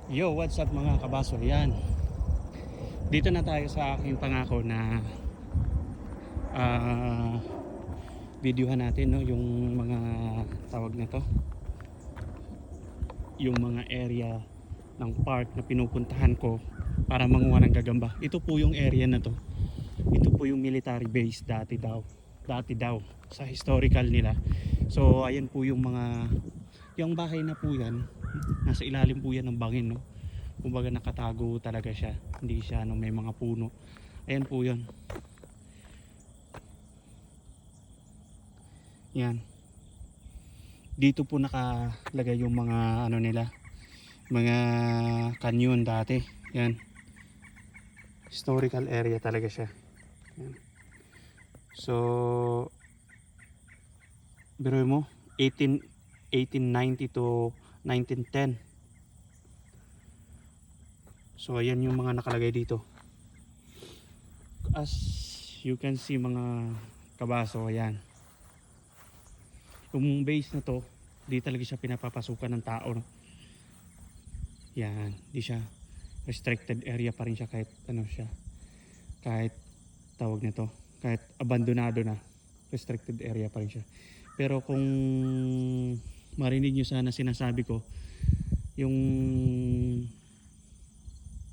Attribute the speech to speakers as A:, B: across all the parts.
A: Yo, what's up mga kabaso? Yan. Dito na tayo sa aking pangako na ah videohan natin no yung mga tawag nito, yung mga area ng park na pinupuntahan ko para manguha ng gagamba. Ito po yung area na to. Ito po yung military base dati daw sa historical nila. So ayan po yung mga yung bahay na po yan. Nasa ilalim po yan ng bangin no. Kumbaga nakatago talaga siya, hindi siya may mga puno. Ayan po yun, yan. Dito po nakalagay yung mga nila, mga canyon dati. Yan, historical area talaga siya. Yan. So biro mo 1890 to 1910. So ayan yung mga nakalagay dito. As you can see mga kabaso, ayan. Yung base na to, di talaga siya pinapapasukan ng tao. No? Yan, di siya restricted area pa rin siya kahit siya. Kahit tawag nito, kahit abandonado na, restricted area pa rin siya. Pero kung marinig nyo sana sinasabi ko, yung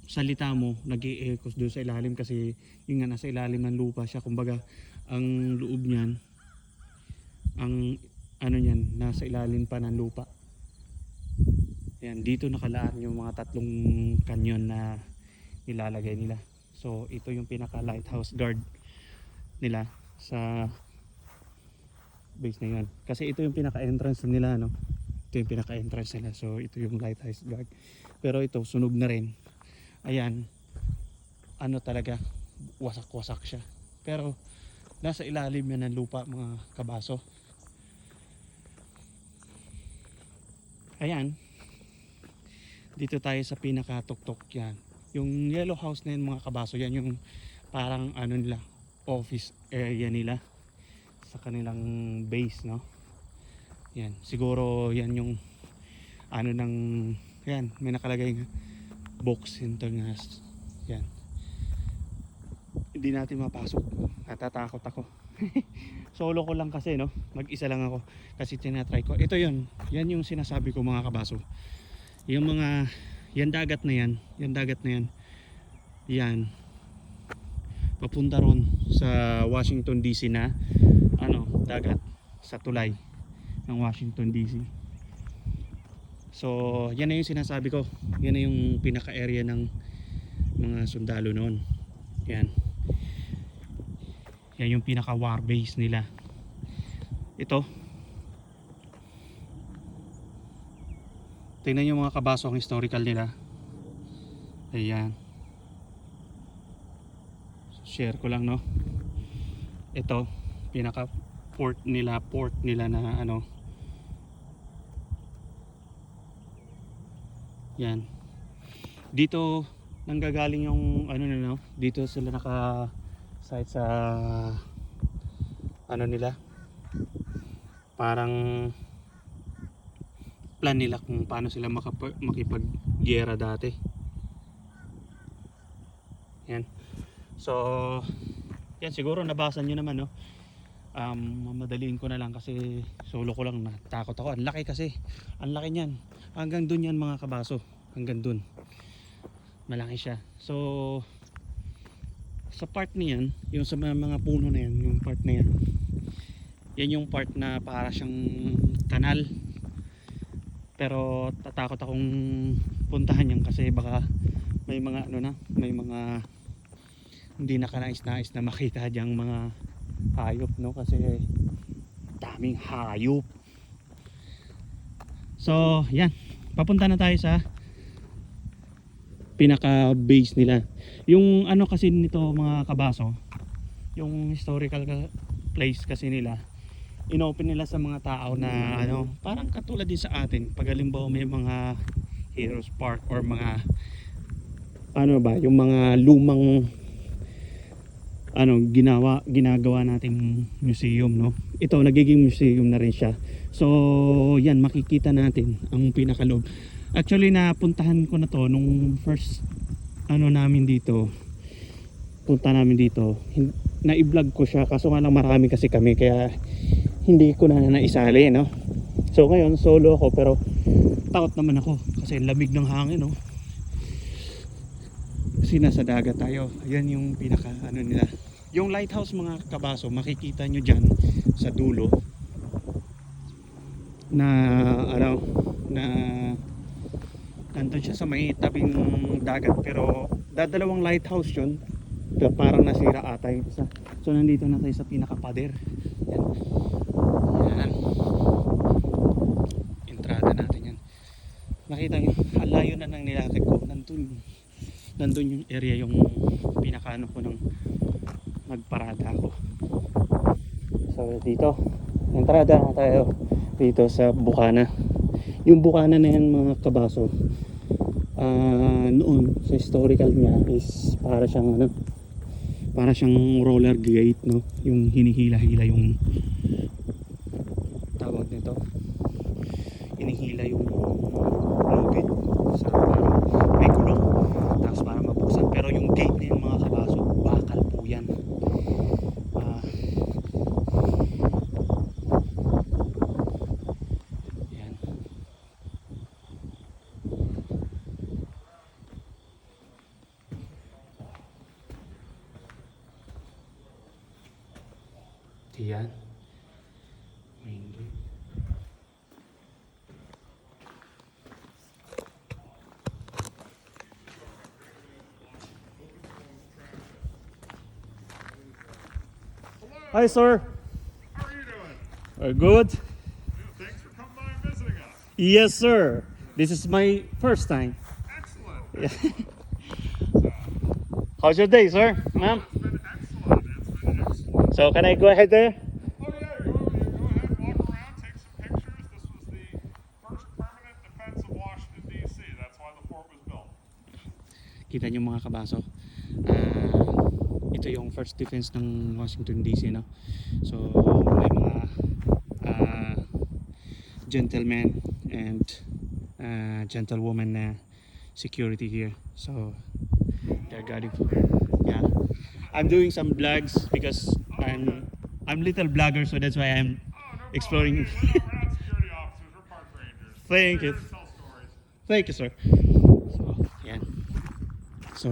A: salita mo nag-i-echo doon sa ilalim kasi yung nga nasa ilalim ng lupa siya. Kumbaga ang loob niyan, ang niyan nasa ilalim pa ng lupa. Yan, dito nakalaan yung mga tatlong canyon na nilalagay nila. So ito yung pinaka lighthouse guard nila sa base na yun. Kasi ito yung pinaka entrance nila no. Ito yung pinaka entrance nila. So ito yung lighthouse guard. Pero ito sunog na rin. Ayan, talaga, wasak-wasak siya. Pero nasa ilalim yan ng lupa mga kabaso. Ayan, dito tayo sa pinakatuktok yan. Yung yellow house na yun mga kabaso, yan yung parang nila, office area nila sa kanilang base no. Yan, siguro yan yung ng yan, may nakalagay box internas. Yan, hindi natin mapasok, natatakot ako. Solo ko lang kasi no, mag-isa lang ako kasi tinatry ko. Ito yun, yan yung sinasabi ko mga kabaso, yung mga yan dagat na yan, yan papunta ron sa Washington DC na dagat sa tulay ng Washington DC. So yan na yung sinasabi ko, yan na yung pinaka area ng mga sundalo noon. Yan yung pinaka war base nila. Ito, tingnan nyo mga kabaso ang historical nila. Ayan, share ko lang no. Ito pinaka port nila na yan, dito nanggagaling yung no? Dito sila naka site sa nila, parang plan nila kung paano sila makipag-giyera dati. Yan, so yan, siguro nabasa nyo naman no. Mamadaliin ko na lang kasi solo ko lang, natakot ako. Ang laki kasi, ang laki niyan. Hanggang dun yan mga kabaso, hanggang dun malaki siya. So sa part niyan, yung sa mga puno na yan, yung part na yan, yan yung part na para siyang kanal. Pero tatakot akong puntahan yan kasi baka may mga may mga hindi nakanais-nais na makita diyang mga hayop no, kasi daming hayop. So yan, papunta na tayo sa pinaka base nila. Yung kasi nito mga kabaso, yung historical place kasi nila, inopen nila sa mga tao na parang katulad din sa atin pag halimbawa may mga Heroes Park or mga yung mga lumang ginagawa nating museum no. Ito nagiging museum na rin siya. So yan, makikita natin ang pinakaloob. Actually napuntahan ko na to nung first ano namin dito. Punta namin dito. Na-i-vlog ko siya kaso nga lang marami kasi kami kaya hindi ko na naisali, no. So ngayon solo ako pero takot naman ako kasi lamig ng hangin, no. Kasi nasa dagat tayo. Ayan yung pinaka ano nila. Yung lighthouse mga kabaso, makikita nyo dyan sa dulo na ano na nandun siya sa may tabing dagat pero dadalawang lighthouse yun pero parang nasira ata yung isa. So nandito na tayo sa pinaka-pader. Yan. Yan. Entrada natin yan. Nakita nyo, alayo na ng nilakad ko. Nandun yung area yung pinaka-ano ko ng nagparada ako. So dito, entrada na tayo dito sa Bukana. Yung Bukana na yan mga kabaso, noon sa historical niya is para siyang ano, para siyang roller gate, no, yung hinihila-hila yung tawag nito, hinihila yung lubid sa parang may gulong tapos para mabuksan, pero yung gate na yung mga kabaso bakal po yan. Yan. Yan. Main gate. Hi, sir.
B: How are you doing?
A: Good.
B: Thanks for coming by and visiting us.
A: Yes, sir. This is my first time.
B: Excellent.
A: How's your day, sir, ma'am?
B: It's been excellent. It's been excellent.
A: So can I go ahead there?
B: Oh yeah, you go ahead, walk around, take some pictures. This was the first permanent defense of Washington, D.C. That's why the fort was built.
A: Kita nyo mga kabaso, ito yung first defense ng Washington DC, no? So may mga gentlemen and gentlewoman na security here. So they're guarding. Yeah, I'm doing some vlogs because I'm little blogger, so that's why I'm
B: Oh, no
A: exploring.
B: problem. We're not security officers. We're park rangers.
A: Thank
B: We're
A: you.
B: here to tell stories.
A: Thank you, sir. So, yan. So,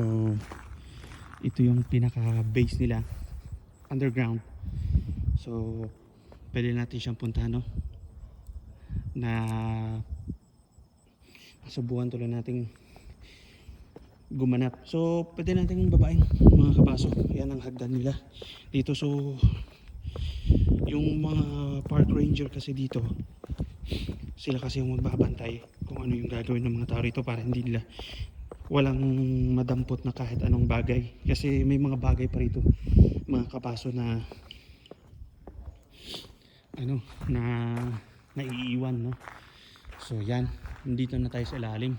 A: ito yung pinaka-base nila. Underground. So, pwede natin siyang puntahan, no? Na masubukan tuloy nating gumanap. So, pwede nating babaeng mga kabaso. Yan ang hagdan nila dito. So, yung mga park ranger kasi dito, sila kasi yung magbabantay kung ano yung gagawin ng mga tao rito para hindi nila walang madampot na kahit anong bagay, kasi may mga bagay pa rito mga kabaso na ano na naiiwan, no. So yan, dito na tayo sa ilalim,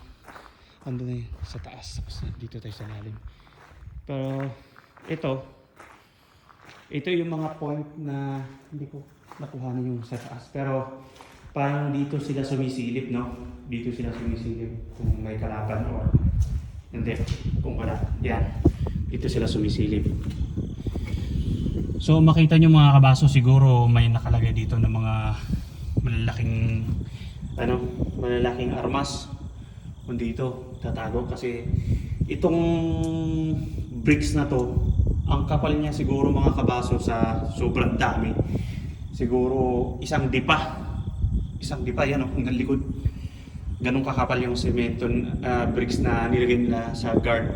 A: ando na sa taas, dito tayo sa ilalim. Pero ito yung mga point na hindi ko nakuha na yung sa taas, pero parang dito sila sumisilip, no? Dito sila sumisilip kung may kalaban or hindi, kung wala. Yan, dito sila sumisilip. So makita nyo mga kabaso, siguro may nakalagay dito ng mga malalaking armas kung dito tatago, kasi itong bricks na to, ang kapal niya siguro mga kabaso sa sobrang dami, siguro isang dipa yan, hanggang likod. Ganun kakapal yung semento bricks na nilagay nila sa guard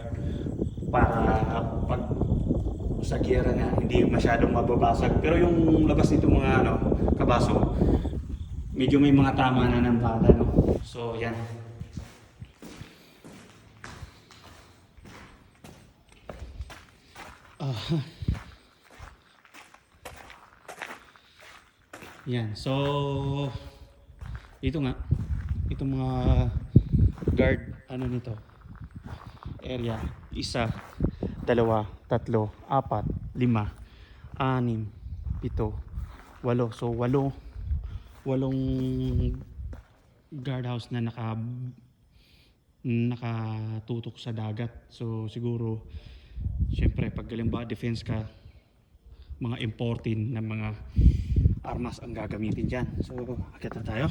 A: para pag sa giyera na hindi masyadong mababasag. Pero yung labas nito mga kabaso, medyo may mga tama na ng bala, no? So yan. Yan. So ito nga, itong mga guard nito area, 1, 2, 3, 4, 5, 6, 7, 8. So 8 guard house na nakatutok sa dagat. So siguro syempre pag galimbawa defense ka, mga importing na mga armas ang gagamitin dyan. So akit na tayo.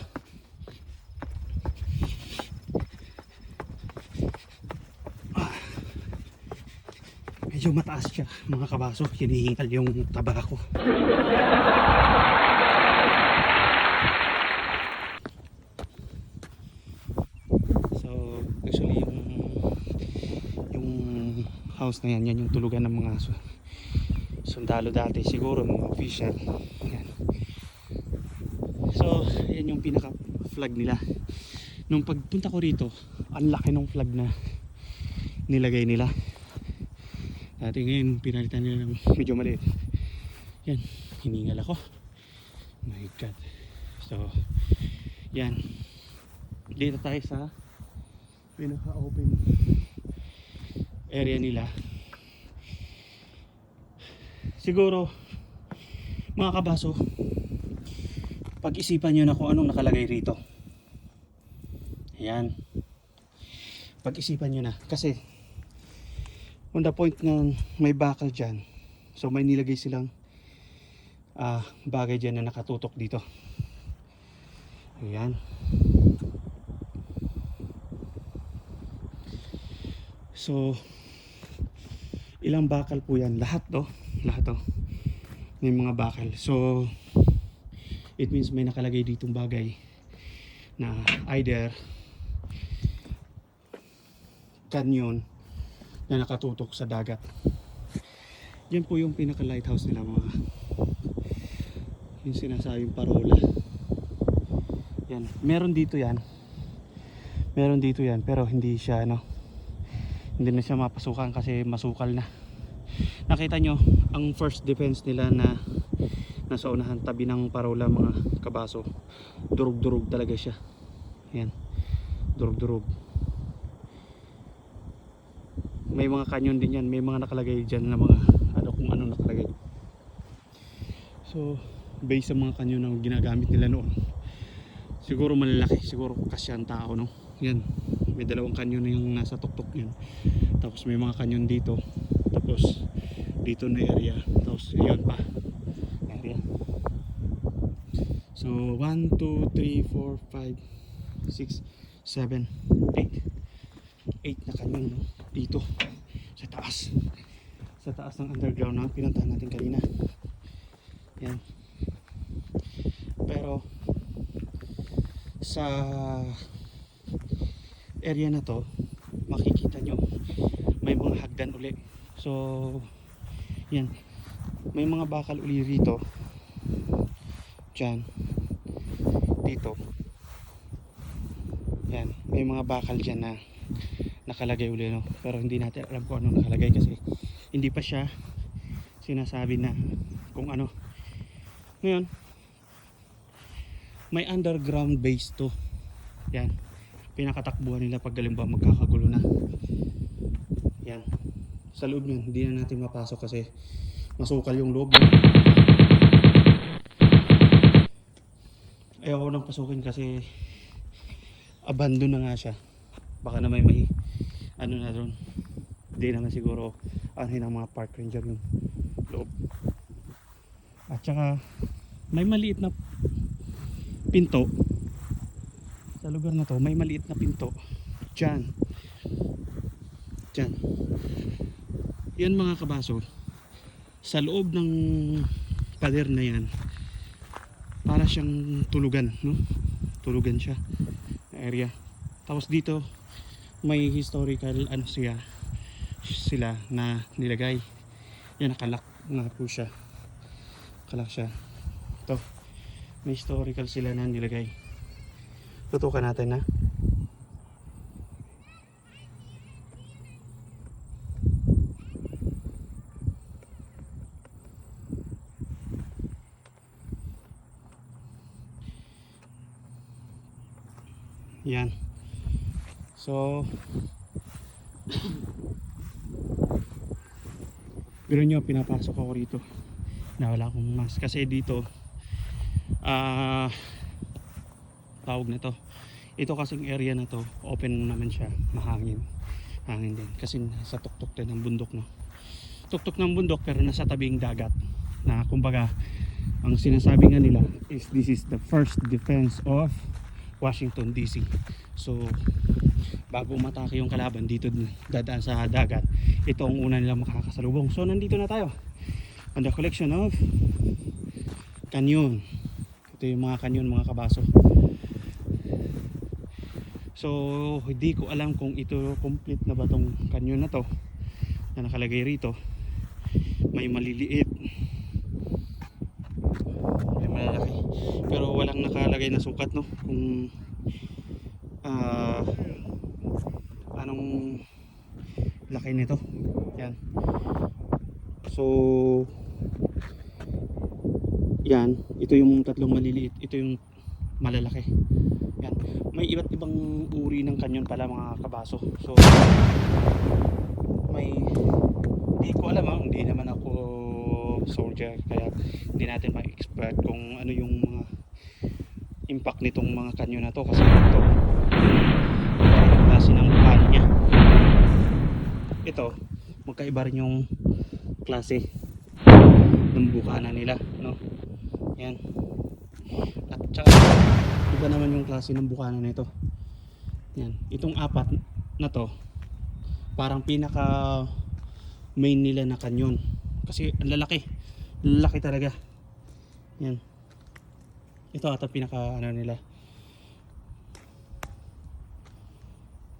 A: Medyo mataas siya mga kabaso, hinihingal yung taba ko. So actually yung house na yan yung tulugan ng mga sundalo dati, siguro mga official. Yan. So yan yung pinaka flag nila. Nung pagpunta ko rito, ang laki ng flag na nilagay nila. Dati ngayon pinalitan nila ng medyo maliit. Yan, hiningal ako. My God. So yan, dito tayo sa pinaka open area nila. Siguro mga kabaso, pag-isipan nyo na kung anong nakalagay rito. Ayan, pag-isipan nyo na. Kasi on the point na may bakal dyan, so may nilagay silang bagay dyan na nakatutok dito. Ayan. So ilang bakal po yan? Lahat to. Lahat to. May mga bakal. So it means may nakalagay ditong bagay na either canyon na nakatutok sa dagat. Yan po yung pinaka lighthouse nila, mga yung sinasabing parola. Yan, meron dito yan, pero hindi siya hindi na siya mapasukan kasi masukal na. Nakita nyo ang first defense nila na nasa unahan, tabi ng parola mga kabaso. Durug-durug talaga siya. Yan, durug-durug. May mga canyon din yan, may mga nakalagay dyan na mga kung ano nakalagay. So based sa mga canyon na ginagamit nila noon, siguro malalaki, siguro kasi ang tao, no? Yan, may dalawang canyon na yung nasa tuktok yan. Tapos may mga canyon dito, tapos dito na area, tapos yun pa area. So 1, 2, 3, 4, 5, 6, 7, 8 na canyon, no? Dito sa taas ng underground na pinuntahan natin kanina. Yan. Pero sa area na to, makikita nyo may mga hagdan uli. So yan, may mga bakal uli rito, dyan, dito. Yan, may mga bakal dyan na nakalagay uli, no? Pero hindi natin alam kung ano nakalagay kasi hindi pa siya sinasabi na kung ano. Ngayon, may underground base to. Yan, pinakatakbuhan nila pag galimbawa magkakagulo na. Yan, sa loob nyan hindi na natin mapasok kasi masukal yung loob. Ayaw ko nang pasukin kasi abandon na nga siya. Baka na may ano na doon, hindi naman siguro anuhin ang mga park ranger yung loob. At saka may maliit na pinto sa lugar na to, may maliit na pinto dyan, yan mga kabaso. Sa loob ng pader na yan, para siyang tulugan, no? Tulugan siya na area. Tapos dito may historical sila na nilagay. Yan, nakalak nga po siya. Kalak siya. Ito, may historical sila na nilagay. Tutukan natin, na yan. So pero nyo, pinapasok ako rito na wala akong mask kasi dito tawag na to, Ito kasing area na to, open naman siya, mahangin. Hangin din kasi sa tuktok din ng bundok, no. Tuktok ng bundok pero nasa tabing dagat. Na kumbaga, ang sinasabi nga nila is this is the first defense of Washington DC. So bago umatake yung kalaban dito dadaan sa dagat, ito ang una nilang makakasalubong. So nandito na tayo on the collection of canyon. Ito yung mga canyon, mga kabaso. So hindi ko alam kung ito complete na ba tong canyon na to na nakalagay rito. May maliliit, may malalaki, pero walang nakalagay na sukat, no, kung anong laki nito. Yan. So yan, ito yung tatlong maliliit, ito yung malalaki. Yan. May iba't ibang uri ng kanyon pala, mga kabaso. So may, hindi ko alam, hindi naman ako soldier, kaya hindi natin ma-expert kung ano yung mga impact nitong mga kanyon na to, kasi ito yung klase ng bukana niya. Ito magkaiba rin yung klase ng bukana nila, no. Yan. At saka iba naman yung klase ng bukana nito. Yan. Itong apat na to parang pinaka main nila na kanyon kasi ang lalaki. Lalaki talaga. Yan. Ito ata pinaka ano nila.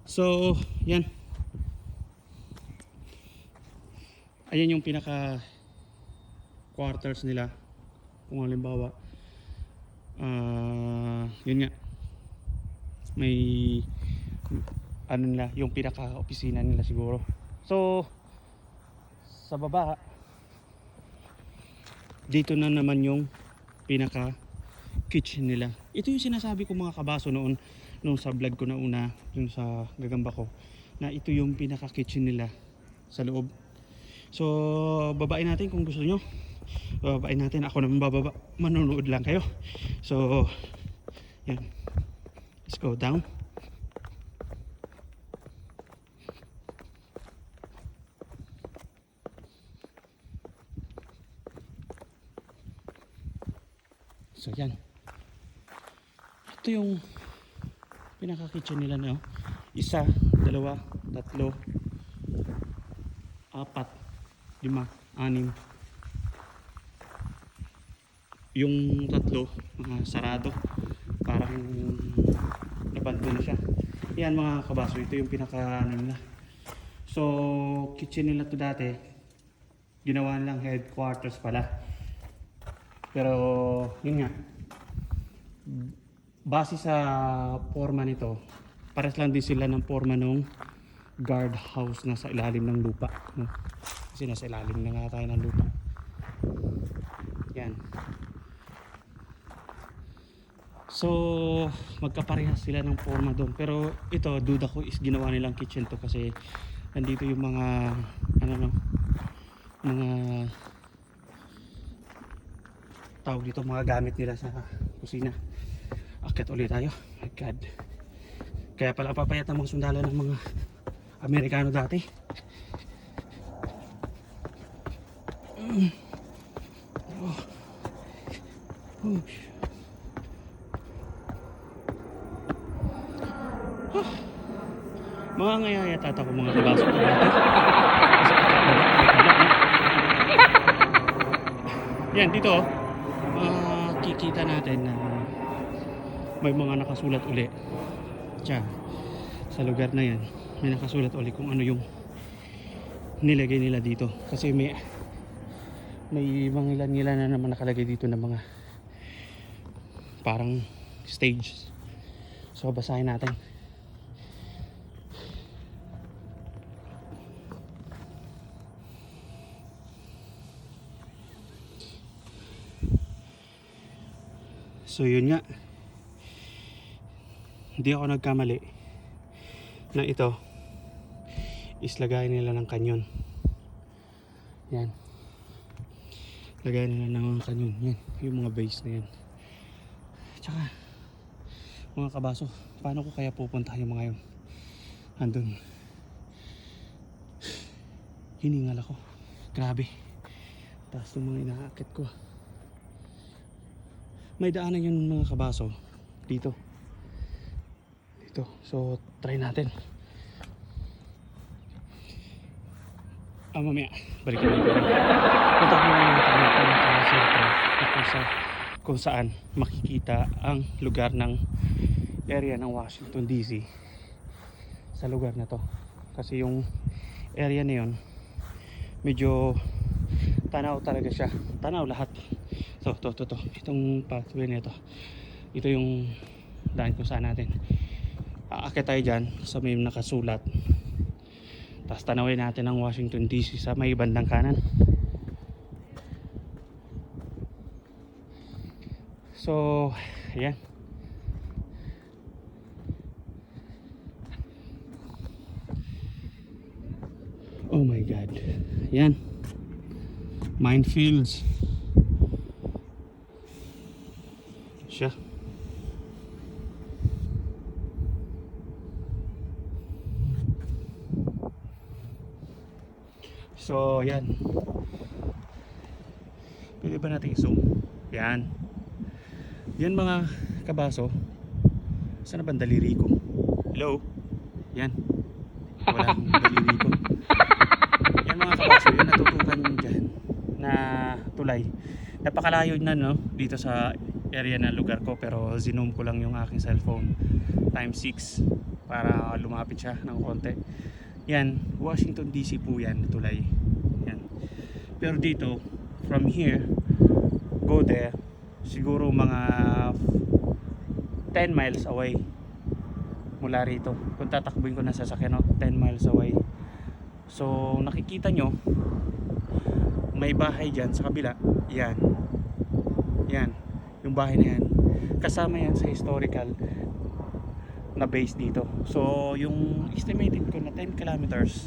A: So, yan. Ayan yung pinaka quarters nila. Kung halimbawa yun nga, may ano nila, yung pinaka opisina nila siguro. So sa baba dito na naman yung pinaka kitchen nila. Ito yung sinasabi ko, mga kabaso, noon nung sa vlog ko na una, yung sa gagamba ko, na ito yung pinaka kitchen nila sa loob. So babain natin kung gusto nyo. Babain natin, ako naman bababa, manonood lang kayo. So yan, let's go down. So yan, ito yung pinaka kitchen nila na, isa, dalawa, tatlo, apat, lima, anim. Yung tatlo sarado, parang nabando na siya. Yan, mga kabaso, ito yung pinaka ano nila. So kitchen nila to dati, ginawa nilang headquarters pala, pero yun nga, base sa forma nito, pares lang din sila ng forma ng guard house na sa ilalim ng lupa, no? Kasi nasa ilalim na nga tayo ng lupa. Yan. So magkaparehas sila ng forma doon, pero ito duda ko is ginawa nilang kitchen to kasi nandito yung mga ano, no, mga tawag dito, mga gamit nila sa kusina. Akit ulit tayo. My God. Kaya pala papayat ang mga sundalo ng mga Amerikano dati. Mga ngayayat ata ko, mga kabaso to dati. Yan, dito kikita natin na may mga nakasulat uli. Tiyan, sa lugar na yan may nakasulat uli kung ano yung nilagay nila dito, kasi may mga ilan na naman nakalagay dito na mga parang stage. So basahin natin. So yun nga, hindi ako nagkamali na ito is lagay nila ng kanyon. Yan, lagay nila ng kanyon. Yan, yung mga base na yan. Tsaka Mga kabaso, paano ko kaya pupunta yung mga yun? Andun. Hiningal ako. Grabe. Taas ng mga inaakit ko. May daanan yun mga kabaso. Dito. Dito. So, try natin. Mamaya. Balikan natin. Punta muna natin yung pinaka-sentro kung saan makikita ang lugar ng area ng Washington DC sa lugar na to. Kasi yung area na yun medyo tanaw talaga siya. Tanaw lahat. So, to. Itong pathway na ito yung daan kung saan natin aakyat tayo dyan sa may nakasulat. Tapos tanawin natin ang Washington DC sa may bandang kanan. So, ayan. Oh my God. Ayan. Minefields. Siya. So, yan. Pwede ba natin i-zoom? Yan. Yan mga kabaso. Saan na ba ang daliri ko? Hello? Yan. Walang daliri ko. Yan mga kabaso. Yan natutukan dyan na tulay. Napakalayo na no? Dito sa area na lugar ko. Pero zoom ko lang yung aking cellphone. Times 6 para lumapit siya ng konti. Yan, Washington DC po yan, tulay. Yan. Pero dito, from here, go there, siguro mga 10 miles away mula rito. Kung tatakbuhin ko na sasakyan, 10 miles away. So, nakikita nyo, may bahay dyan sa kabila. Yan. Yan. Yung bahay na yan. Kasama yan sa historical na base dito. So, yung estimated ko na 10 kilometers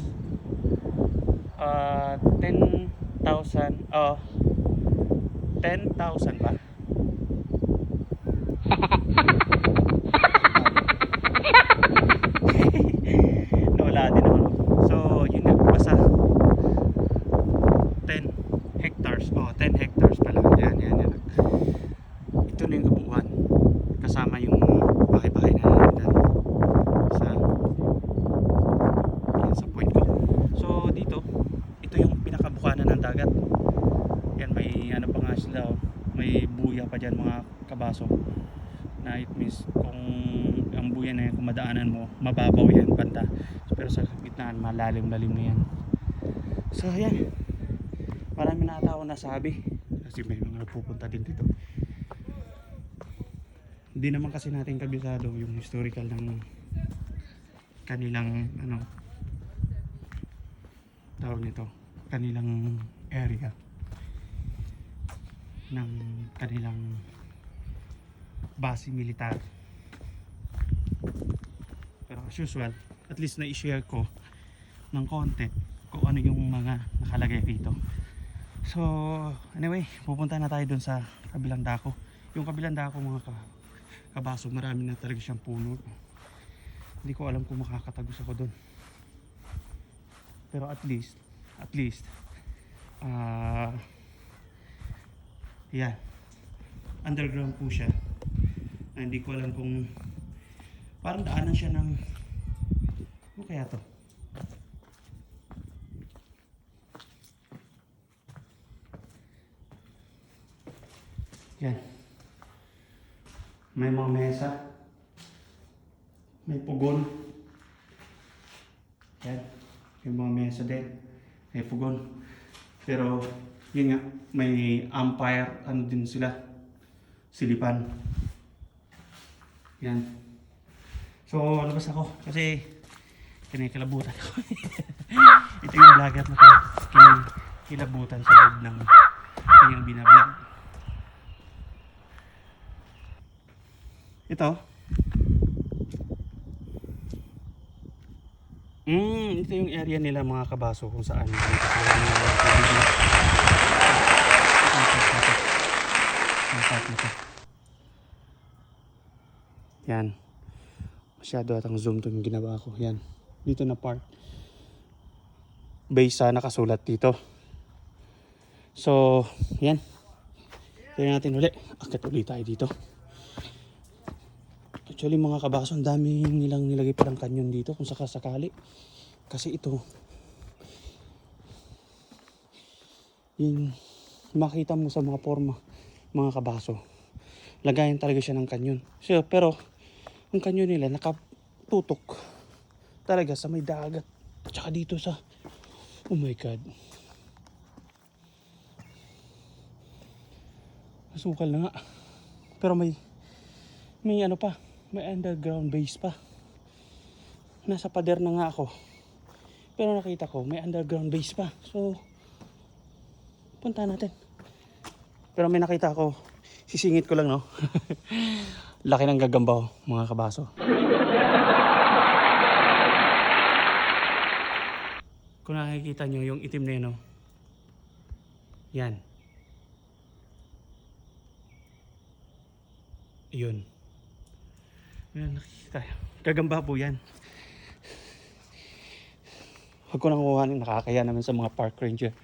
A: 10,000 ba? Nawala din ako. So, yun nga. Basta 10 hectares. 10 hectares pala. Yan. Ito na yung kabuuan. Kasama yung bahay-bahay na sa point ko. So dito, ito yung pinakabukanan ng dagat. Yan, may ano pa nga sila, may buya pa dyan mga kabaso. Na it means kung ang buya na yan, kung madaanan mo, mababaw yan banda. Pero sa gitnaan, malalim-lalim na yan. So yan, marami na ata ako nasabi. Kasi may mga nagpupunta din dito. Hindi naman kasi natin kabisado yung historical ng kanilang tawag nito, kanilang area ng kanilang base militar. Pero as usual, at least na-i-share ko ng konti kung ano yung mga nakalagay dito. So anyway, pupunta na tayo dun sa kabilang dako. Yung kabilang dako mga kabaso, marami na talaga siyang puno. Hindi ko alam kung makakatagos ako doon. Pero at least yeah, underground po siya. Hindi ko alam kung parang daanan siya ng ano kaya to? Yan. May mga mesa. May pugon. Yan. May mga mesa din. May pugon. Pero, yun nga, may umpire, ano din sila. Silipan. Yan. So, labas ako. Kasi, kinikilabutan ako. Ito yung vlogger na kinikilabutan sa loob ng kanyang binablog. Ito. Ito yung area nila mga kabaso kung saan Yan. Masyado atang zoom to yung ginawa ko. Yan. Dito na park. Base sa nakasulat dito. So, yan. Tignan natin uli. Akit ulit tayo dito. Actually mga kabaso, ang dami nilang nilagay pa ng kanyon dito kung sakasakali. Kasi ito, yung makita mo sa mga forma, mga kabaso, lagayan talaga siya ng kanyon. So, pero, ang kanyon nila nakatutok talaga sa may dagat. Tsaka dito sa, oh my God. Masukal na nga. Pero may ano pa, may underground base pa. Nasa pader na nga ako. Pero nakita ko, may underground base pa. So, punta natin. Pero may nakita ako, sisingit ko lang, no? Laki ng gagamba, mga kabaso. Kung nakikita nyo yung itim na yun, no? Yan. Yun. Yan, nakikita. Gagamba po yan. Huwag ko nang kuhanin, nakakaya naman sa mga park ranger.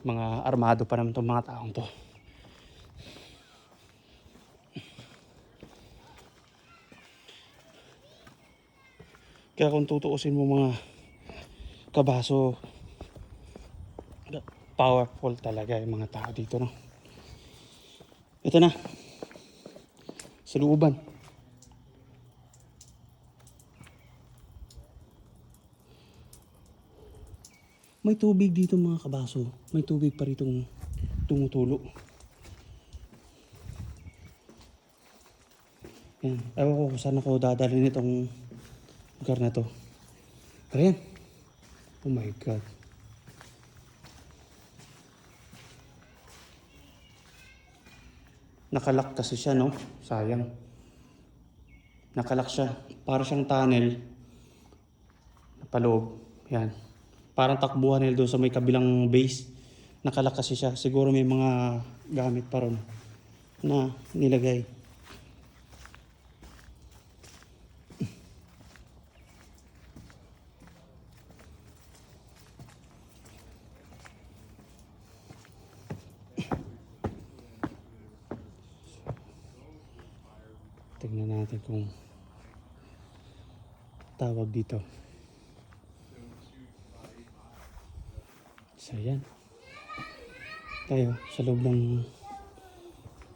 A: Mga armado pa naman itong mga taong to. Kaya kung tutuusin mo mga kabaso, powerful talaga yung mga tao dito, no? Ito na. Sa looban. May tubig dito mga kabaso. May tubig pa ritong tumutulo. Yan. Ewan ko kung saan ako dadalhin itong lugar na to. Pero yan. Oh my God. Nakalak kasi siya, no? Sayang. Nakalak siya. Para siyang tunnel. Napaloob. Yan. Parang takbuhan nila doon sa may kabilang base. Nakalak kasi siya. Siguro may mga gamit pa ron na nilagay. Tingnan natin kung tawag dito. So yan. Tayo sa loob ng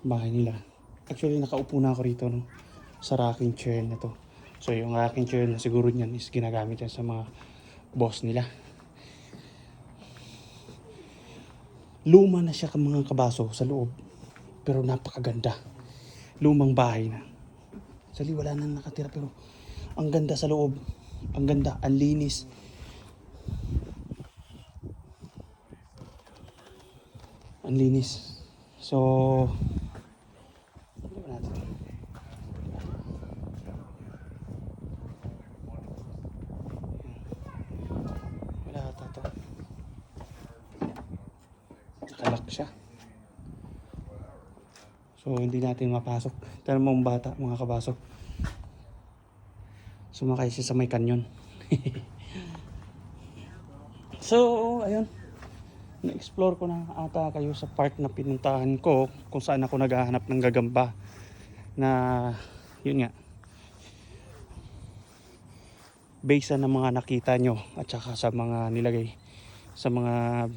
A: bahay nila. Actually nakaupo na ako rito, no? Sa rocking chair na to. So yung rocking chair na siguro niyan is ginagamit yan sa mga boss nila. Luma na siya mga kabaso sa loob. Pero napakaganda. Lumang bahay na. Actually wala nang nakatira pero ang ganda sa loob. Ang ganda, ang linis. Ang linis. So, natin. Wala ata to. Nakalak siya. So, hindi natin mapasok. Pero mga bata, mga kabaso. Sumakay siya sa may kanyon. So, ayun. Na-explore ko na ata kayo sa park na pinuntahan ko kung saan ako naghahanap ng gagamba na yun nga base ng mga nakita nyo at saka sa mga nilagay sa mga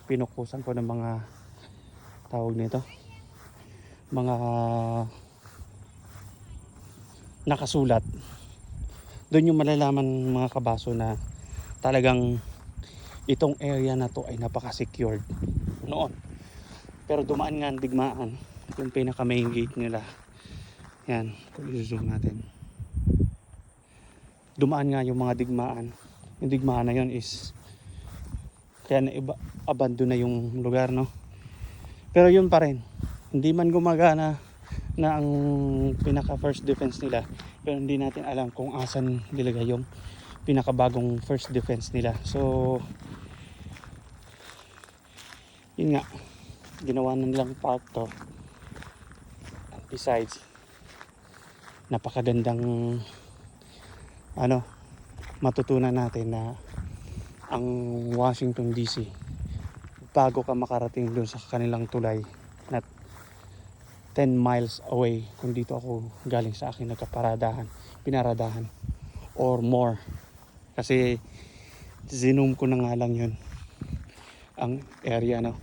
A: pinukusan ko ng mga tawag nito mga nakasulat. Doon yung malalaman mga kabaso na talagang itong area na to ay napaka-secured noon. Pero dumaan nga ang digmaan. Yung pinaka main gate nila. Yan, kung i-zoom natin. Dumaan nga yung mga digmaan. Yung digmaan na yun is kaya abandon na yung lugar, no? Pero yun pa rin. Hindi man gumagana na ang pinaka first defense nila. Pero hindi natin alam kung asan nilagay yung pinakabagong first defense nila. So yun nga, ginawa na nilang park to. Besides, napakagandang ano, matutunan natin na ang Washington DC, bago ka makarating doon sa kanilang tulay na 10 miles away, kung dito ako galing sa akin pinaradahan or more, kasi zoom ko na nga lang yun ang area, no.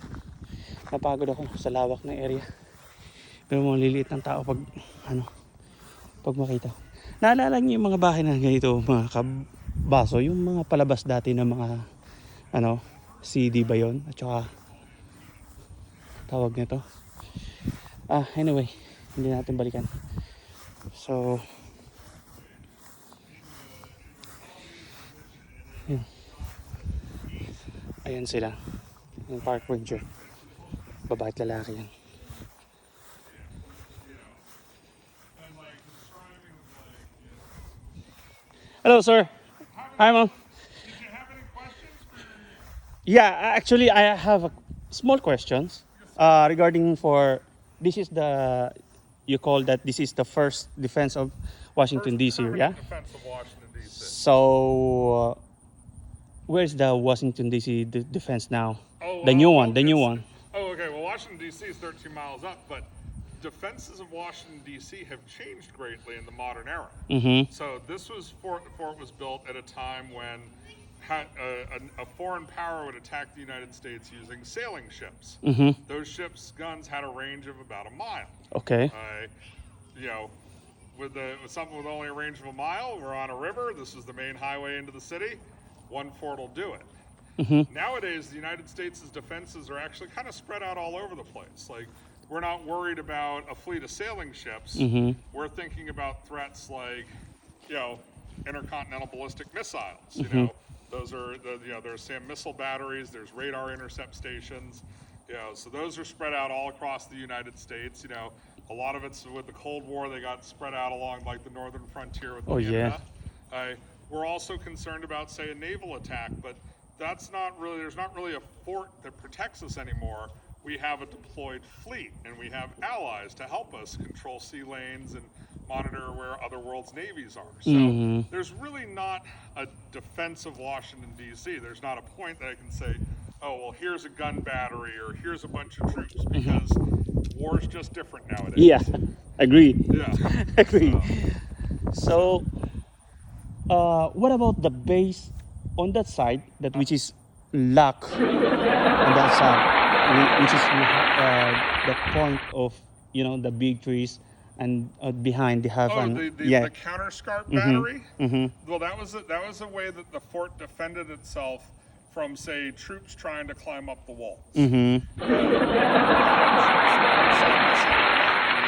A: Napagod ako sa lawak ng area, pero maliliit ng tao pag pag makita. Naalala niyo yung mga bahay na ganito, mga kabaso, yung mga palabas dati ng mga CD ba yun, at saka tawag nito, anyway, hindi natin balikan. So yun. Ayan sila, yung park ranger, babae at lalaki yan. Hello sir. Hi ma'am.
B: Did you have any questions for
A: Yeah, actually I have a small questions regarding for this is the, you call that this is the first defense of Washington
B: first
A: DC, yeah?
B: permanent defense of Washington, D.C.?
A: So where's the Washington DC defense now?
B: Oh,
A: The new one, the new one.
B: Oh, okay. Well, Washington, D.C. is 13 miles up, but defenses of Washington, D.C. have changed greatly in the modern era.
A: Mm-hmm.
B: So this was fort was built at a time when a foreign power would attack the United States using sailing ships.
A: Mm-hmm.
B: Those ships' guns had a range of about a mile.
A: Okay.
B: You know, with something with only a range of a mile, we're on a river. This is the main highway into the city. One fort will do it.
A: Mm-hmm.
B: Nowadays, the United States' defenses are actually kind of spread out all over the place. Like, we're not worried about a fleet of sailing ships.
A: Mm-hmm.
B: We're thinking about threats like, intercontinental ballistic missiles.
A: Mm-hmm.
B: You know, those are there's SAM missile batteries. There's radar intercept stations. So those are spread out all across the United States. A lot of it's with the Cold War. They got spread out along like the northern frontier with Canada. We're also concerned about, say, a naval attack, but there's not really a fort that protects us anymore. We have a deployed fleet, and we have allies to help us control sea lanes and monitor where other worlds' navies are. So there's really not a defense of Washington, D.C. There's not a point that I can say, oh, well, here's a gun battery or here's a bunch of troops, because war's just different nowadays.
A: Yeah, agreed.
B: Yeah.
A: Agreed. So, what about the base on that side, that which is lock on that side, which is the point of the big trees, and behind they have
B: The counterscarp battery. Well, that was a way that the fort defended itself from, say, troops trying to climb up the walls. The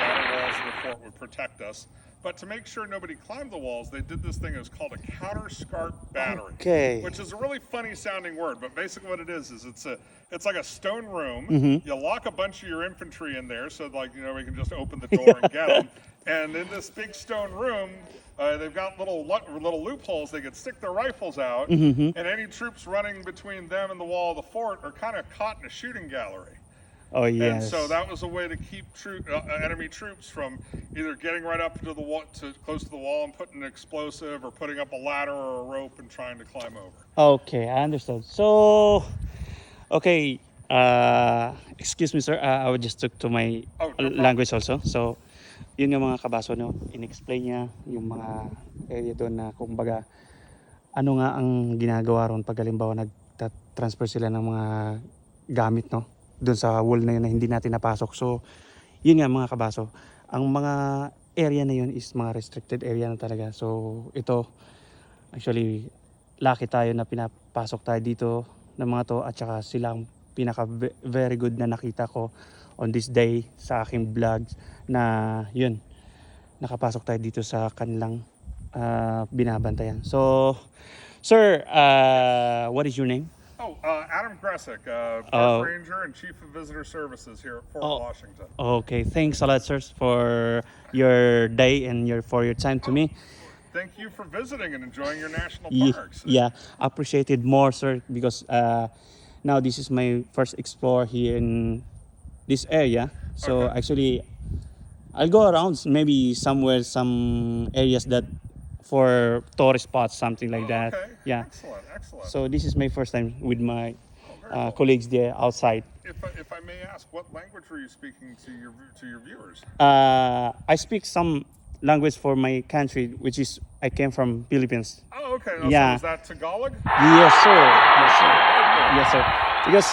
B: outer walls of the fort would protect us. But to make sure nobody climbed the walls, they did this thing. It was called a counterscarp battery,
A: Okay.
B: which is a really funny sounding word. But basically, what it is it's like a stone room. You lock a bunch of your infantry in there, so we can just open the door and get them. And in this big stone room, they've got little loopholes. They can stick their rifles out, and any troops running between them and the wall of the fort are kind of caught in a shooting gallery.
A: Oh yes.
B: And so that was a way to keep enemy troops from either getting right up to the wall, close to the wall, and putting an explosive, or putting up a ladder or a rope and trying to climb over.
A: Okay, I understood. So, okay, excuse me, sir. I would just took to my
B: Oh, no problem.
A: language also. So, yun yung mga kabaso, no? In-explain niya yung mga area doon na kumbaga ano nga ang ginagawa ron pag halimbawa nag-transfer sila ng mga gamit, no? Doon sa wall na yun na hindi natin napasok. So, yun nga mga kabaso. Ang mga area na yun is mga restricted area na talaga. So, ito, actually, lucky tayo na pinapasok tayo dito ng mga to, at saka silang pinaka very good na nakita ko on this day sa aking vlog na yun, nakapasok tayo dito sa kanilang binabantayan. So, sir, what is your name?
B: Adam Gressick, Park Ranger and Chief of Visitor Services here at Fort Washington.
A: Okay, thanks a lot, sir, for your day and for your time to me.
B: Thank you for visiting and enjoying your national parks.
A: Yeah, appreciated more, sir, because now this is my first explore here in this area. So actually, I'll go around maybe somewhere, some areas that for tourist spots, something like that.
B: Okay,
A: Yeah.
B: excellent, excellent.
A: So this is my first time with my
B: Very cool.
A: colleagues there outside.
B: If I may ask, what language were you speaking to your viewers?
A: I speak some language for my country, which is I came from Philippines.
B: Oh, okay. Oh,
A: Yeah.
B: So is that Tagalog?
A: Yes, sir. Yes, sir.
B: Very cool.
A: Yes, sir. Because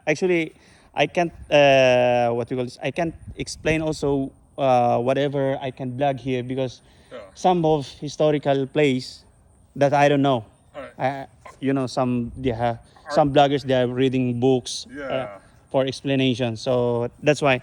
A: actually, I can't what we call this. I can't explain also whatever I can blog here because
B: Yeah.
A: some of historical place that I don't know.
B: All right.
A: Some some bloggers they are reading books
B: Yeah.
A: for explanation. So that's why.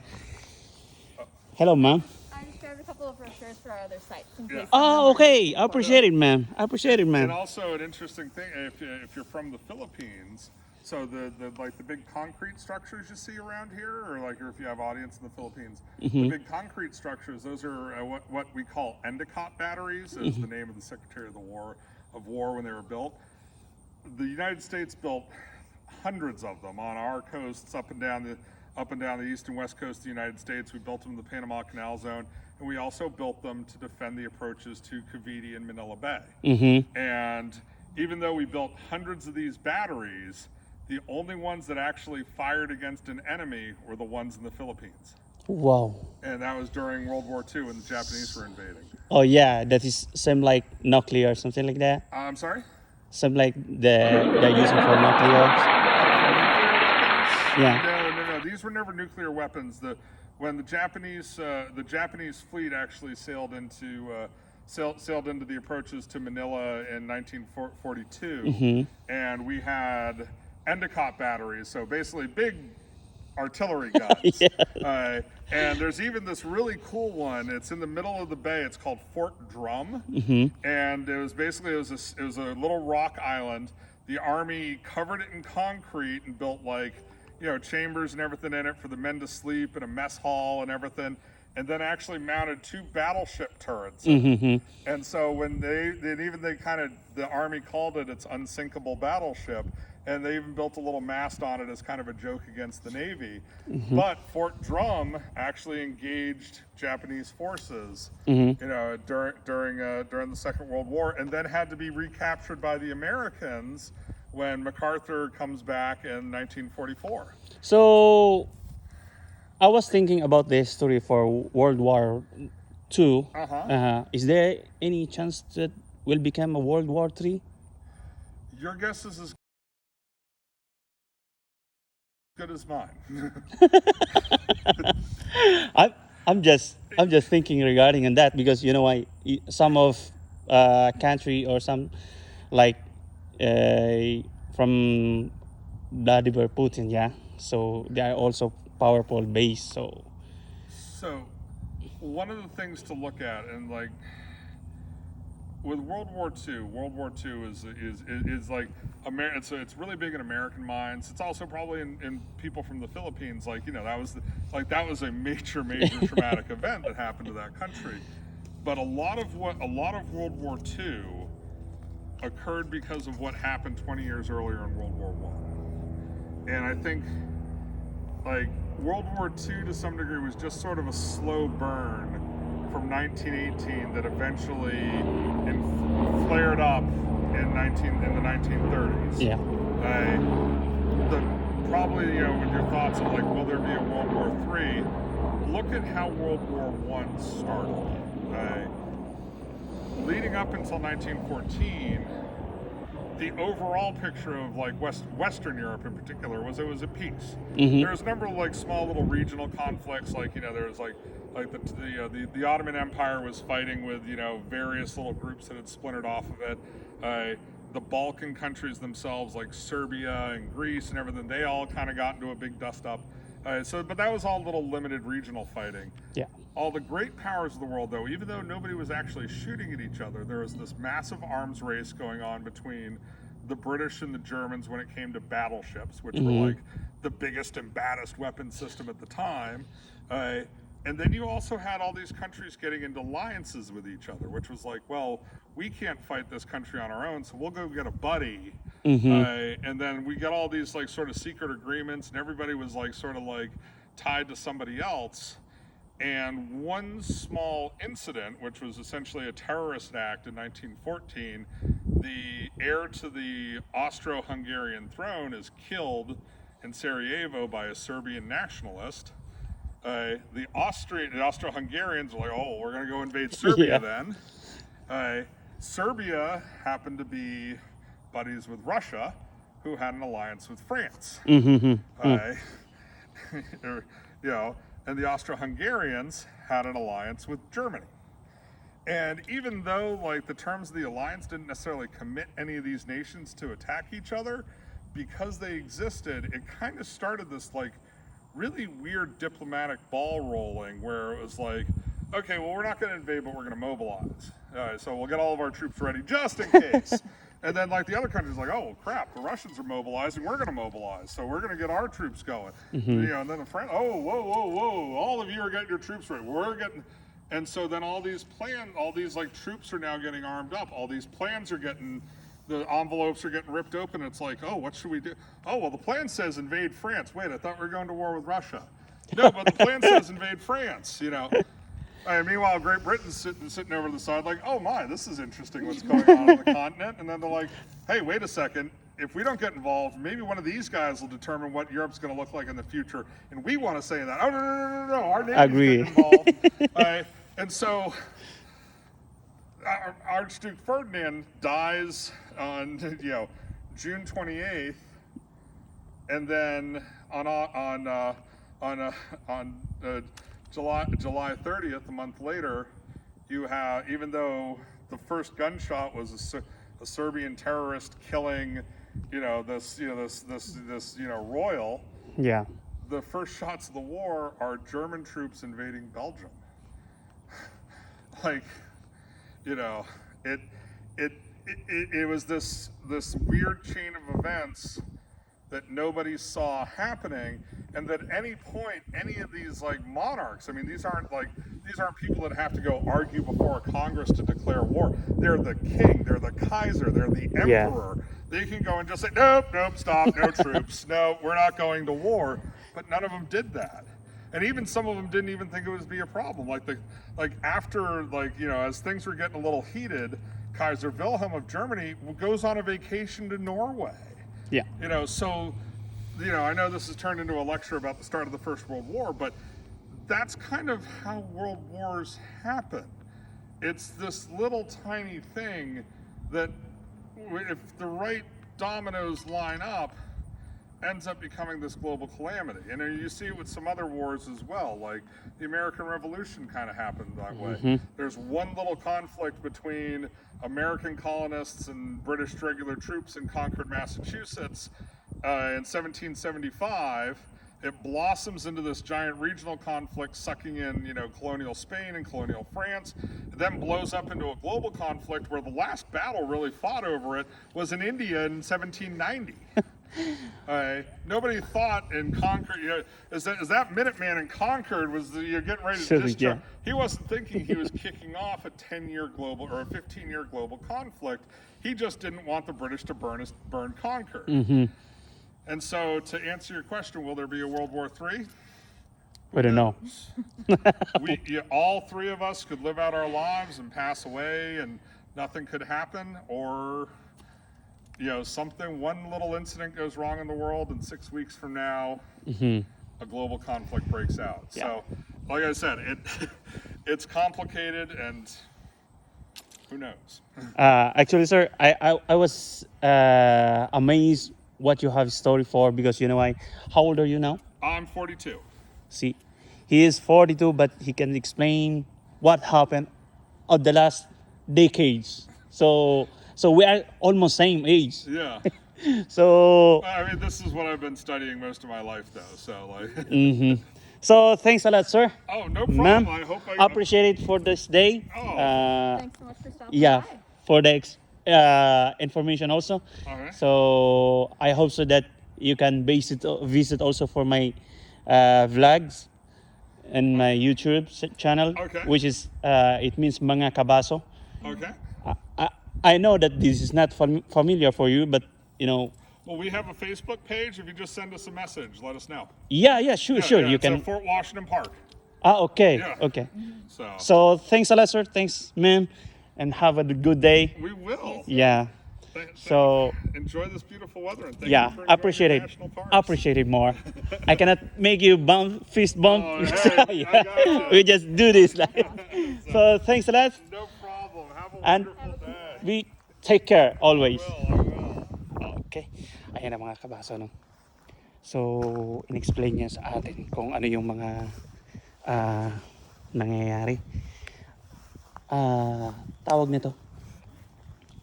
A: Hello, ma'am.
C: I just grabbed a couple of brochures for our other sites. In case
A: Oh, okay. I appreciate it, ma'am. I appreciate it,
B: And
A: ma'am.
B: also an interesting thing, if you're from the Philippines, so the like the big concrete structures you see around here, or like if you have audience in the Philippines, the big concrete structures, those are what we call Endicott batteries, is the name of the Secretary of the War when they were built. The United States built hundreds of them on our coasts up and down the east and west coast of the United States. We built them in the Panama Canal Zone, and we also built them to defend the approaches to Cavite and Manila Bay. And even though we built hundreds of these batteries, the only ones that actually fired against an enemy were the ones in the Philippines.
A: Wow.
B: And that was during World War II when the Japanese were invading.
A: Oh yeah, that is same like nuclear, something like that.
B: I'm sorry?
A: Some like they're using for nuclear. Yeah.
B: No. These were never nuclear weapons. When the Japanese fleet actually sailed into the approaches to Manila in 1942, and we had Endicott batteries, so basically big artillery guns. And there's even this really cool one. It's in the middle of the bay. It's called Fort Drum, and it was a little rock island. The Army covered it in concrete and built chambers and everything in it for the men to sleep and a mess hall and everything. And then actually mounted 2 battleship turrets. And so when the Army called it its unsinkable battleship, and they even built a little mast on it as kind of a joke against the Navy. But Fort Drum actually engaged Japanese forces, during the Second World War, and then had to be recaptured by the Americans when MacArthur comes back in 1944.
A: So I was thinking about the history for World War II. Is there any chance that will become a World War III?
B: Your guess is as good as mine.
A: I'm just thinking regarding on that because why some of country or some like from Vladimir Putin, yeah. So they are also powerful base. So
B: So, one of the things to look at, and with World War II is like it's really big in American minds. It's also probably in people from the Philippines. That was a major traumatic event that happened to that country. But a lot of World War II occurred because of what happened 20 years earlier in World War I. And I think World War II to some degree was just sort of a slow burn from 1918 that eventually flared up in the 1930s.
A: yeah.
B: Probably with your thoughts of will there be a World War III? Look at how World War I started. Leading up until 1914, the overall picture of Western Europe in particular was it was at peace. There was a number of small little regional conflicts, there was the Ottoman Empire was fighting with various little groups that had splintered off of it. The Balkan countries themselves, like Serbia and Greece and everything, they all kind of got into a big dust up. But that was all little limited regional fighting.
A: Yeah.
B: All the great powers of the world, though, even though nobody was actually shooting at each other, there was this massive arms race going on between the British and the Germans when it came to battleships, which were the biggest and baddest weapon system at the time. And then you also had all these countries getting into alliances with each other, which was we can't fight this country on our own, so we'll go get a buddy. And then we got all these sort of secret agreements, and everybody was tied to somebody else. And one small incident, which was essentially a terrorist act in 1914, the heir to the Austro-Hungarian throne is killed in Sarajevo by a Serbian nationalist. The Austro-Hungarians are like, oh, we're going to go invade Serbia then. Serbia happened to be buddies with Russia, who had an alliance with France. And the Austro-Hungarians had an alliance with Germany. And even though like the terms of the alliance didn't necessarily commit any of these nations to attack each other, because they existed, it kind of started this like really weird diplomatic ball rolling where it was like, okay, well, we're not going to invade, but we're going to mobilize. So we'll get all of our troops ready just in case. And then like the other countries like, oh crap, the Russians are mobilizing, we're going to mobilize, so we're going to get our troops going. And then the French, oh, whoa, all of you are getting your troops ready. We're getting, and so then all these like troops are now getting armed up. All these plans are getting, the envelopes are getting ripped open. It's like, oh, what should we do? Oh, well, the plan says invade France. Wait, I thought we were going to war with Russia. No, but the plan says invade France. And meanwhile, Great Britain's sitting over the side like, oh my, this is interesting what's going on the continent. And then they're like, hey, wait a second. If we don't get involved, maybe one of these guys will determine what Europe's going to look like in the future. And we want to say that. Oh, no. Our Navy's getting involved. And so Archduke Ferdinand dies on June 28th. And then on July 30th, a month later, you have, even though the first gunshot was a Serbian terrorist killing, this royal.
A: Yeah.
B: The first shots of the war are German troops invading Belgium. It was this weird chain of events that nobody saw happening, and that at any point, any of these like monarchs, I mean, these aren't people that have to go argue before a Congress to declare war. They're the king, they're the Kaiser, they're the emperor. Yeah. They can go and just say, nope, stop, no troops, no, we're not going to war. But none of them did that. And even some of them didn't even think it would be a problem. As things were getting a little heated, Kaiser Wilhelm of Germany goes on a vacation to Norway.
A: Yeah.
B: I know this has turned into a lecture about the start of the First World War, but that's kind of how world wars happen. It's this little tiny thing that, if the right dominoes line up, ends up becoming this global calamity. And you see it with some other wars as well, like the American Revolution kind of happened that way. There's one little conflict between American colonists and British regular troops in Concord, Massachusetts in 1775. It blossoms into this giant regional conflict, sucking in, colonial Spain and colonial France. It then blows up into a global conflict where the last battle really fought over it was in India in 1790. Nobody thought in Concord, as that Minuteman in Concord was getting ready to discharge. Yeah. He wasn't thinking he was kicking off a 10-year global or a 15-year global conflict. He just didn't want the British to burn Concord. And so, to answer your question, will there be a World War III?
A: I don't know.
B: All three of us could live out our lives and pass away, and nothing could happen, or one little incident goes wrong in the world, and 6 weeks from now, a global conflict breaks out. Yeah. So, like I said, it's complicated, and who knows?
A: Actually, sir, I was amazed what you have story for, because why? How old are you now?
B: I'm 42.
A: See, he is 42, but he can explain what happened of the last decades. So we are almost same age.
B: Yeah.
A: So
B: I mean, this is what I've been studying most of my life, though. So
A: So thanks a lot, sir.
B: Oh, no problem. Ma'am, I hope I
A: appreciate it for this day.
C: Thanks so much for stopping by.
A: For the information also.
B: Okay.
A: So I hope so that you can visit also for my vlogs and my YouTube channel, which is it means Mga Kabaso.
B: Okay.
A: I know that this is not familiar for you, but
B: Well, we have a Facebook page. If you just send us a message, let us know.
A: Yeah, sure. You
B: it's
A: can.
B: Fort Washington Park.
A: Okay.
B: Yeah.
A: Okay.
B: So
A: So thanks a lot, sir. Thanks, ma'am, and have a good day.
B: we will.
A: Yeah.
B: Th- th-
A: So
B: enjoy this beautiful weather and thank
A: yeah,
B: you for enjoying
A: appreciate
B: your
A: it.
B: national parks.
A: Appreciate it more. I cannot make you fist bump.
B: Oh, hey, I gotcha.
A: We just do this. Like. So thanks a lot,
B: No problem. Have a
A: and
B: wonderful day.
A: we take care always.
B: I will.
A: Okay. Ayan na mga kabaso, no? So, in-explain niya sa atin kung ano yung mga nangyayari. Tawag nito.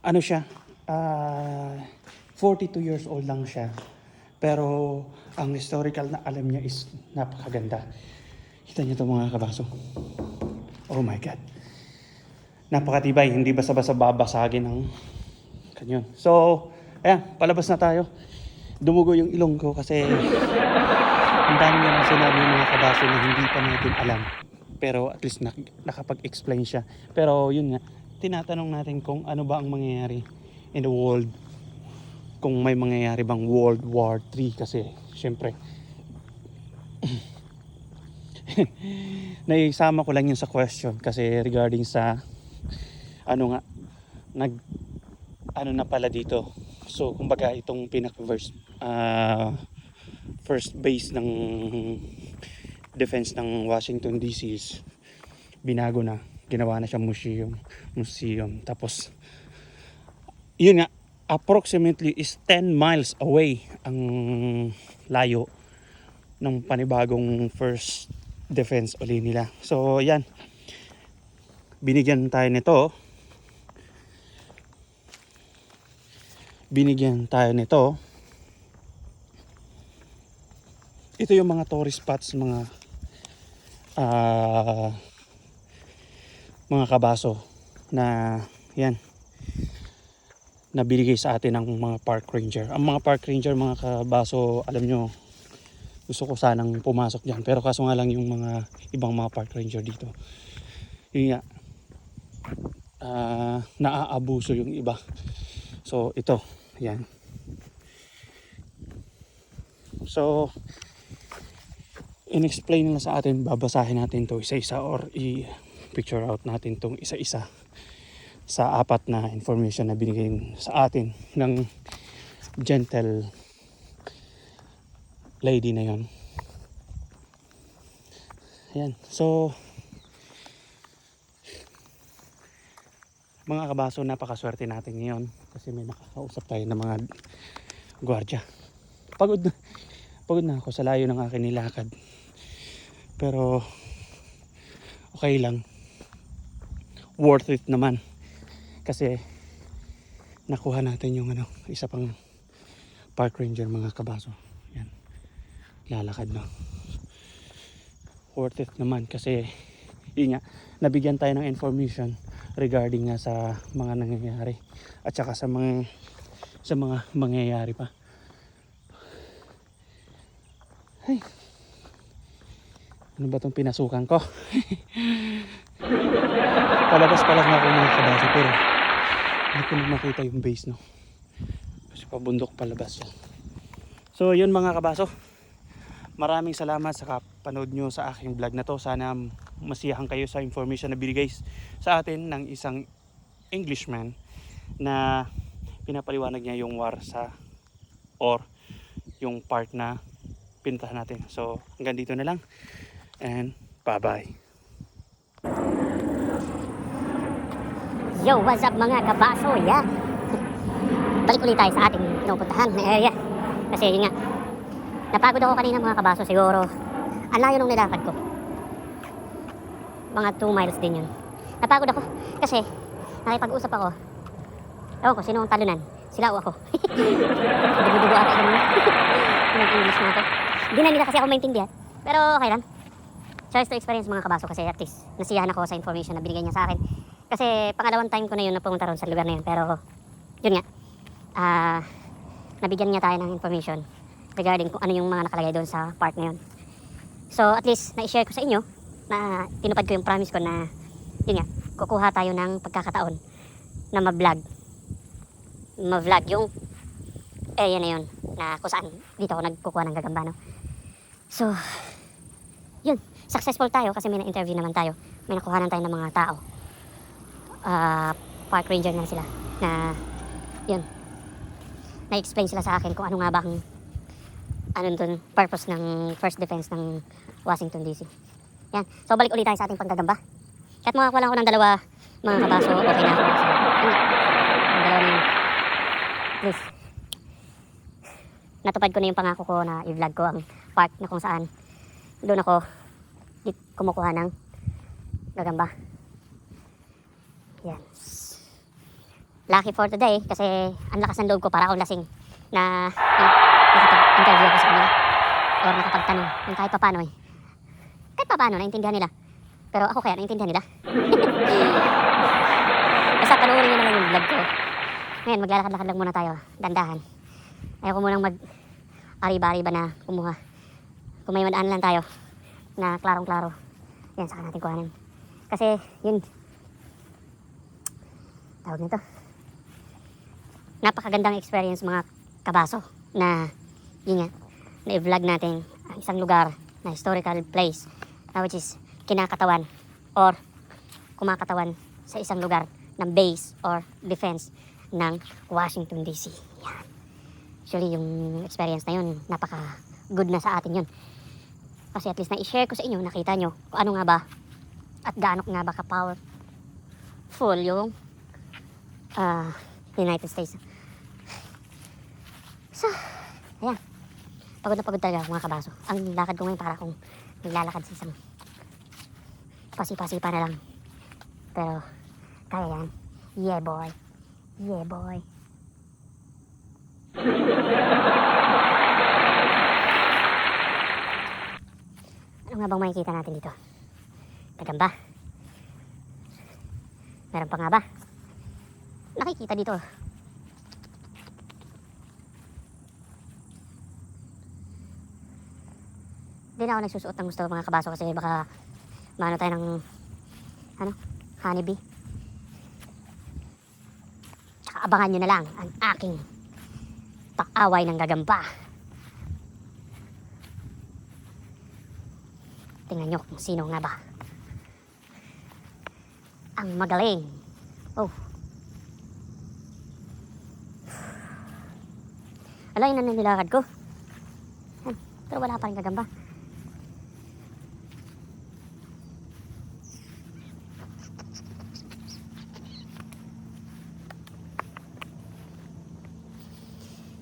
A: Ano siya? 42 years old lang siya. Pero, ang historical na alam niya is napakaganda. Kita niyo to mga kabaso. Oh my God. Napakatibay. Hindi basta-basta babasagin ng kanyon. So, ayan, palabas na tayo. Dumugo yung ilong ko kasi ang dami niya nang sinabi yung mga kabaso na hindi pa natin alam. Pero at least nakapag-explain siya. Pero yun nga, tinatanong natin kung ano ba ang mangyayari in the world. Kung may mangyayari bang World War III kasi syempre naisama ko lang yun sa question kasi regarding sa ano nga ano na pala dito. So kumbaga itong first base ng defense ng Washington DC is binago na, ginawa na siya museum. Tapos yun nga, approximately is 10 miles away ang layo ng panibagong first defense uli nila. So yan, binigyan tayo nito. Ito yung mga tourist spots, mga kabaso na yan nabigay sa atin ng mga park ranger. Ang mga park ranger, mga kabaso, alam nyo, gusto ko sanang pumasok dyan. Pero kaso nga lang yung mga ibang mga park ranger dito, yun nga, naaabuso yung iba. So ito, yan. So in-explain nila sa atin, babasahin natin to isa-isa or i-picture out natin tong isa-isa sa apat na information na binigay sa atin ng gentle lady na yon. Ayan. So mga kabaso, napakaswerte natin ngayon kasi may nakakausap tayo ng mga gwardiya. Pagod na ako sa layo ng aking nilakad. Pero okay lang. Worth it naman. Kasi nakuha natin yung isa pang park ranger, mga kabaso. Yan. Lalakad na. Worth it naman kasi yun nga, nabigyan tayo ng information regarding nga sa mga nangyayari at saka sa mga mangyayari pa. Ay. Ano ba itong pinasukan ko? Palabas pa lang ako mga kabaso pero hindi ko na makita yung base, no? Kasi pabundok palabas yan. So yun mga kabaso, maraming salamat sa kapanood nyo sa aking vlog na to. Sana masiyahan kayo sa information na binigay sa atin ng isang Englishman na pinapaliwanag niya yung war or yung part na pinuntahan natin. So hanggang dito na lang and bye bye.
D: Yo, what's up mga kabaso? Yan. Balik ulit tayo sa ating pinupuntahan na area. Kasi yun nga, napagod ako kanina mga kabaso. Siguro, ang layo nung nilakad ko. Mga 2 miles din yun. Napagod ako kasi nakipag-usap ako. Ewan ko, sino ang talunan? Sila o ako? Dugo-dugo ata yung English na ako. Hindi na nila kasi ako maintindihan. Pero okay lang. Choice to experience mga kabaso kasi at least nasiyahan ako sa information na binigay niya sa akin. Kasi pangalawang time ko na yun na pumunta ron sa lugar na yun. Pero yun nga, nabigyan niya tayo ng information regarding kung ano yung mga nakalagay doon sa part na yun. So at least na-share ko sa inyo na tinupad ko yung promise ko na yun nga, kukuha tayo ng pagkakataon na ma-vlog yung area na yun na kung saan dito ako nagkukuha ng gagamba, no? So yun, successful tayo kasi may na-interview naman tayo. May nakuhanan tayo ng mga tao. Park ranger na sila na yun. Na-explain sila sa akin kung ano nga ba ang purpose ng first defense ng Washington DC. Yan. So balik ulit tayo sa ating panggagamba. Kahit makakuha lang ako ng dalawa mga kabaso, okay na ako. So, ang dalawa na yun. Please. Natupad ko na yung pangako ko na i-vlog ko ang park na kung saan doon ako kumukuha ng gagamba. Yan. Lucky for today kasi ang lakas ng loob ko para akong lasing na nakapag-interview ako sa kanila or nakapagtanong ng kahit paano eh. Kahit paano naintindihan nila. Pero ako kaya naintindihan nila. Basta panoorin nyo na lang yung vlog ko. Ngayon maglalakad-lakad lang muna tayo. Dandahan. Ayoko munang mag-ariba-ariba na kumuha. Kung may madaan lang tayo na klarong-klaro. Yan, saka natin kuhanin. Kasi yun tawag nito. Napakagandang experience mga kabaso na yun nga, na i-vlog natin ang isang lugar na historical place na which is kinakatawan or kumakatawan sa isang lugar ng base or defense ng Washington DC. Yan. Actually, yung experience na yun, napaka-good na sa atin yun. Kasi at least na-i-share ko sa inyo, nakita nyo kung ano nga ba at gaano nga ba ka-powerful yung United States. So, ayan. Pagod na pagod talaga ako mga kabaso. Ang lakad ko ngayon para akong naglalakad sa isang pasipa-sipa na lang. Pero, kaya yan. Yeah, boy. Yeah, boy. Ano nga bang makikita natin dito? Gagamba. Meron pa nga ba? Nakikita dito. Hindi na ako nagsusuot ng gusto mga kabaso kasi baka maano tayo ng honeybee. Tsaka abangan nyo na lang ang aking paaway ng gagamba. Tingnan nyo kung sino nga ba ang magaling. Oh. Ala, yun na nilakad ko. Pero wala pa rin gagamba.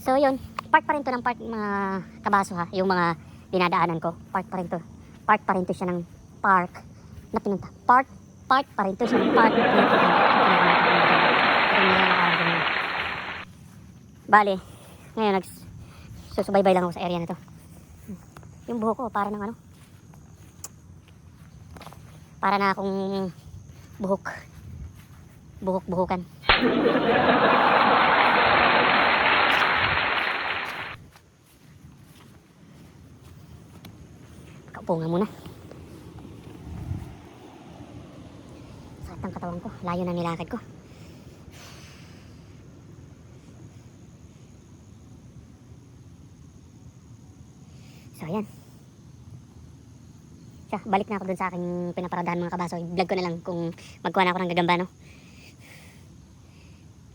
D: So yun, part pa rin to ng park mga kabaso ha, yung mga dinadaanan ko, part pa rin to. Part pa rin to siya ng park na pinunta. Part pa rin to siya ng park na pinunta. Bale, ngayon nagsusubaybay lang ako sa area na to. Yung buhok ko para ng ano? Para na akong buhok-buhukan. Kaupo nga muna. Sakit ang katawan ko. Layo na nilakad ko. So, ayan. So, balik na ako dun sa aking pinaparadahan mga kabaso. I-vlog ko na lang kung magkuha na ako ng gagamba, no?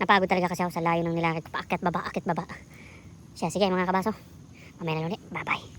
D: Napagod talaga kasi ako sa layo ng nilakad ko. Paakyat baba, akit baba. Siya, sige mga kabaso. Mamaya na ulit. Bye-bye.